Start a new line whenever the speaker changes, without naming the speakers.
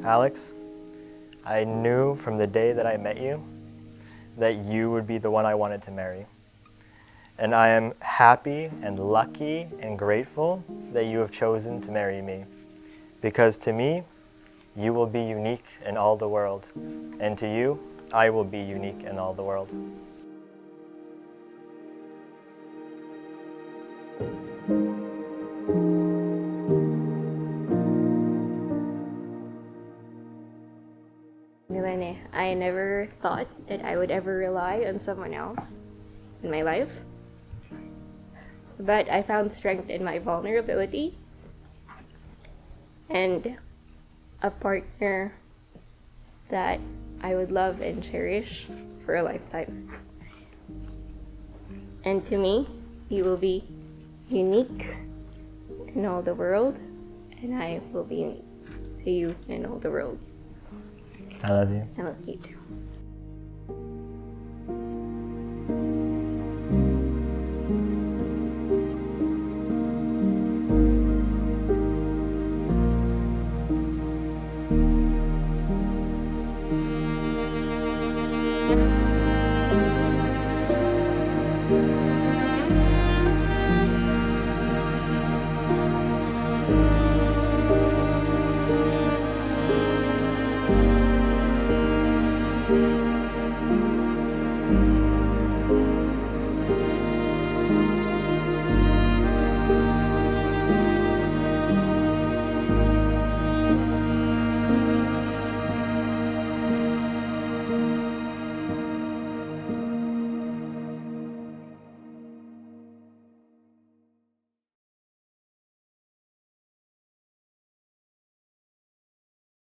Alex, I knew from the day that I met you that you would be the one I wanted to marry. And I am happy and lucky and grateful that you have chosen to marry me. Because to me, you will be unique in all the world. And to you, I will be unique in all the world.
Milan, I never thought that I would ever rely on someone else in my life. But I found strength in my vulnerability and a partner that I would love and cherish for a lifetime. And to me, he will be unique in all the world, and I will be unique to you in all the world.
I love you.
I love you too.